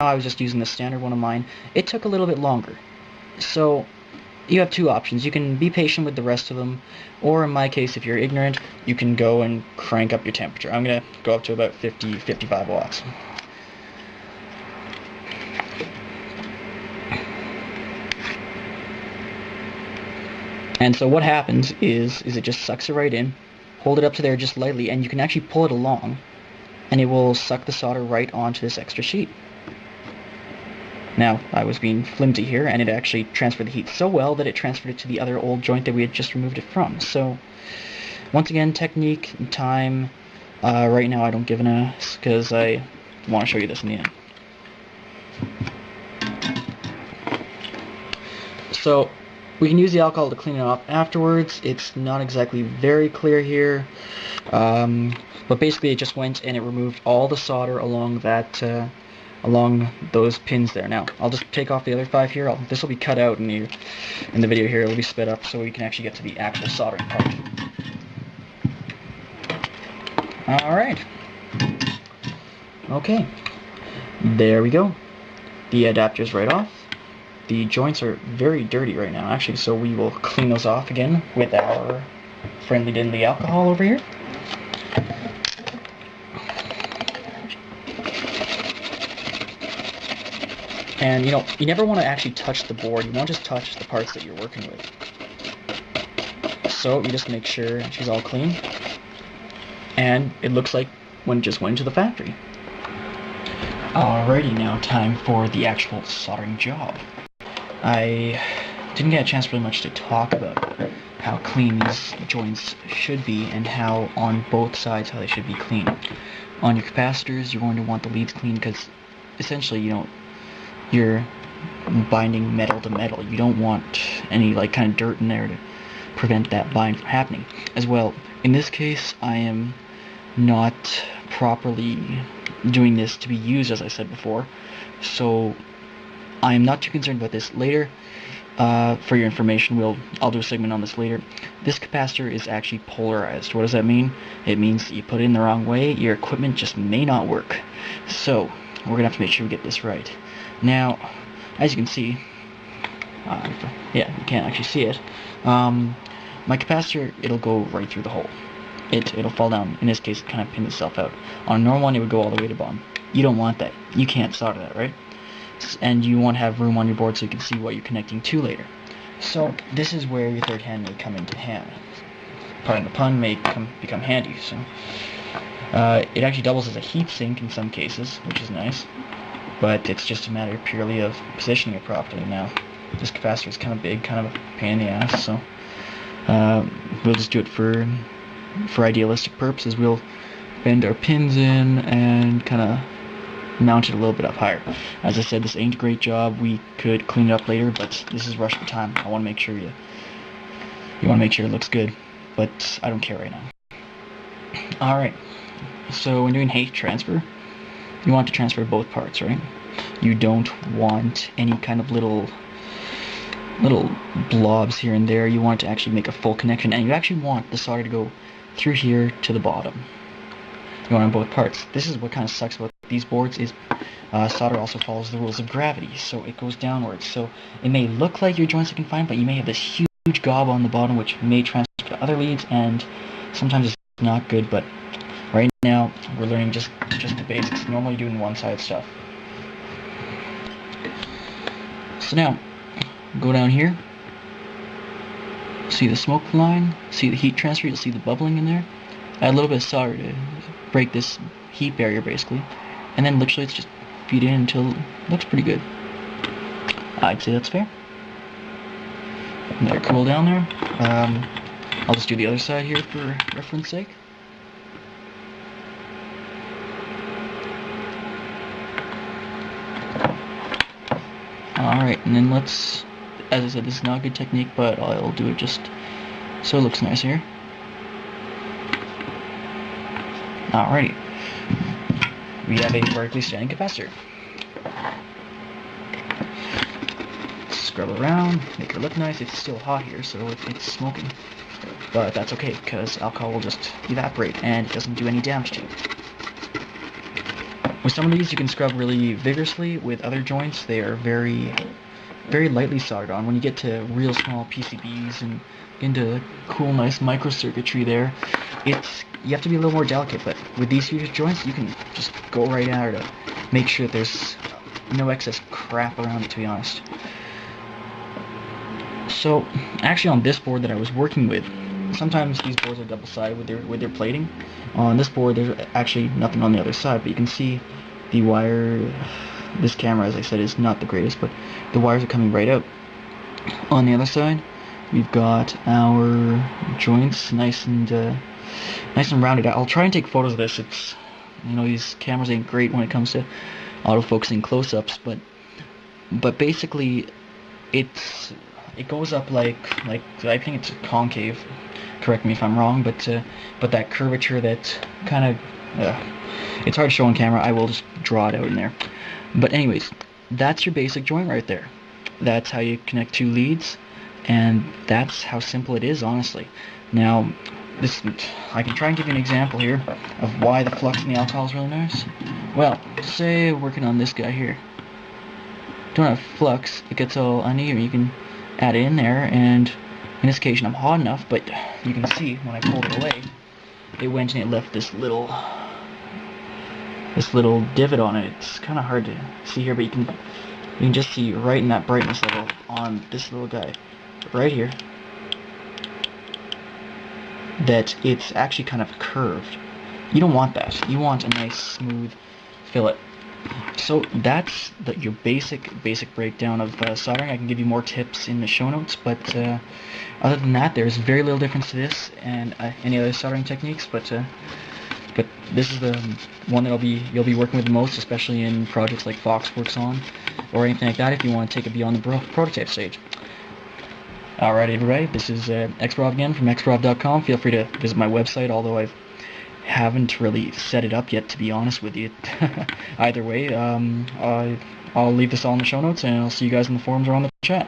I was just using the standard one of mine. It took a little bit longer. So you have two options. You can be patient with the rest of them, or in my case, if you're ignorant, you can go and crank up your temperature. I'm going to go up to about 50, 55 watts. And so what happens is it just sucks it right in, hold it up to there just lightly, and you can actually pull it along, and it will suck the solder right onto this extra sheet. Now, I was being flimsy here, and it actually transferred the heat so well that it transferred it to the other old joint that we had just removed it from. So, once again, technique and time. Right now I don't give an ass, because I want to show you this in the end. So, we can use the alcohol to clean it off afterwards. It's not exactly very clear here, but basically it just went and it removed all the solder along that, along those pins there. Now, I'll just take off the other 5 here. This will be cut out in the video here. It'll be sped up so we can actually get to the actual soldering part. Alright. Okay. There we go. The adapter's right off. The joints are very dirty right now, actually, so we will clean those off again with our friendly diddly alcohol over here. And, you know, you never want to actually touch the board. You want to just touch the parts that you're working with. So you just make sure she's all clean. And it looks like one just went to the factory. Alrighty, now time for the actual soldering job. I didn't get a chance really much to talk about how clean these joints should be and how on both sides how they should be clean. On your capacitors, you're going to want the leads clean because essentially, you know, you're binding metal to metal. You don't want any like kind of dirt in there to prevent that bind from happening. As well, in this case, I am not properly doing this to be used, as I said before, so I am not too concerned about this. Later, for your information, I'll do a segment on this later. This capacitor is actually polarized. What does that mean? It means that you put it in the wrong way, your equipment just may not work. So, we're going to have to make sure we get this right. Now, as you can see, yeah, you can't actually see it, my capacitor, it'll go right through the hole. It'll fall down. In this case, it kind of pinned itself out. On a normal one, it would go all the way to bottom. You don't want that. You can't solder that, right? And you want to have room on your board so you can see what you're connecting to later. So this is where your third hand may come into hand. Pardon the pun, may become handy. So it actually doubles as a heat sink in some cases, which is nice. But it's just a matter purely of positioning it properly. Now, this capacitor is kind of big, kind of a pain in the ass, so we'll just do it for idealistic purposes. We'll bend our pins in and kind of mount it a little bit up higher. As I said, this ain't a great job. We could clean it up later, but this is rush for time. I want to make sure you want to make sure it looks good, but I don't care right now. Alright, so when doing heat transfer, you want to transfer both parts, right? You don't want any kind of little blobs here and there. You want to actually make a full connection, and you actually want the solder to go through here to the bottom. You want on both parts. This is what kind of sucks about these boards is solder also follows the rules of gravity, so it goes downwards. So it may look like your joints are confined, but you may have this huge gob on the bottom which may transfer to other leads, and sometimes it's not good, but right now we're learning just the basics. Normally doing one-side stuff. So now, go down here. See the smoke line? See the heat transfer? You'll see the bubbling in there. Add a little bit of solder to break this heat barrier, basically. And then literally it's just feed in until it looks pretty good. I'd say that's fair. Let it cool down there. I'll just do the other side here for reference sake. Alright, and then let's, as I said, this is not a good technique, but I'll do it just so it looks nice here. Alrighty. We have a vertically standing capacitor. Scrub it around, make it look nice. It's still hot here, so it's smoking. But that's okay, because alcohol will just evaporate and it doesn't do any damage to it. With some of these, you can scrub really vigorously. With other joints, they are very, very lightly soldered on. When you get to real small PCBs and into cool, nice microcircuitry there, you have to be a little more delicate. But with these huge joints, you can just go right at it to make sure that there's no excess crap around it, to be honest. So, actually on this board that I was working with, sometimes these boards are double-sided with their plating. On this board, there's actually nothing on the other side, but you can see the wire. This camera, as I said, is not the greatest, but the wires are coming right out. On the other side, we've got our joints nice and rounded out. I'll try and take photos of this. It's, these cameras ain't great when it comes to autofocusing close-ups, but basically it goes up like I think it's concave. Correct me if I'm wrong, but that curvature that kind of it's hard to show on camera. I will just draw it out in there. But anyways, that's your basic joint right there. That's how you connect two leads, and that's how simple it is, honestly. Now, I can try and give you an example here of why the flux in the alcohol is really nice. Well, say working on this guy here. Don't have flux, it gets all uneven. You can add it in there, and in this occasion I'm hot enough, but you can see when I pulled it away, it went and it left this little divot on it. It's kind of hard to see here, but you can just see right in that brightness level on this little guy right here that it's actually kind of curved. You don't want that. You want a nice smooth fillet. So that's your basic breakdown of soldering. I can give you more tips in the show notes, but other than that, there's very little difference to this and any other soldering techniques. But this is the one that you'll be working with the most, especially in projects like Fox works on, or anything like that. If you want to take it beyond the prototype stage. Alright, everybody. This is XRob again from xrob.com. Feel free to visit my website, although I haven't really set it up yet, to be honest with you. Either way, I'll leave this all in the show notes, and I'll see you guys in the forums or on the chat.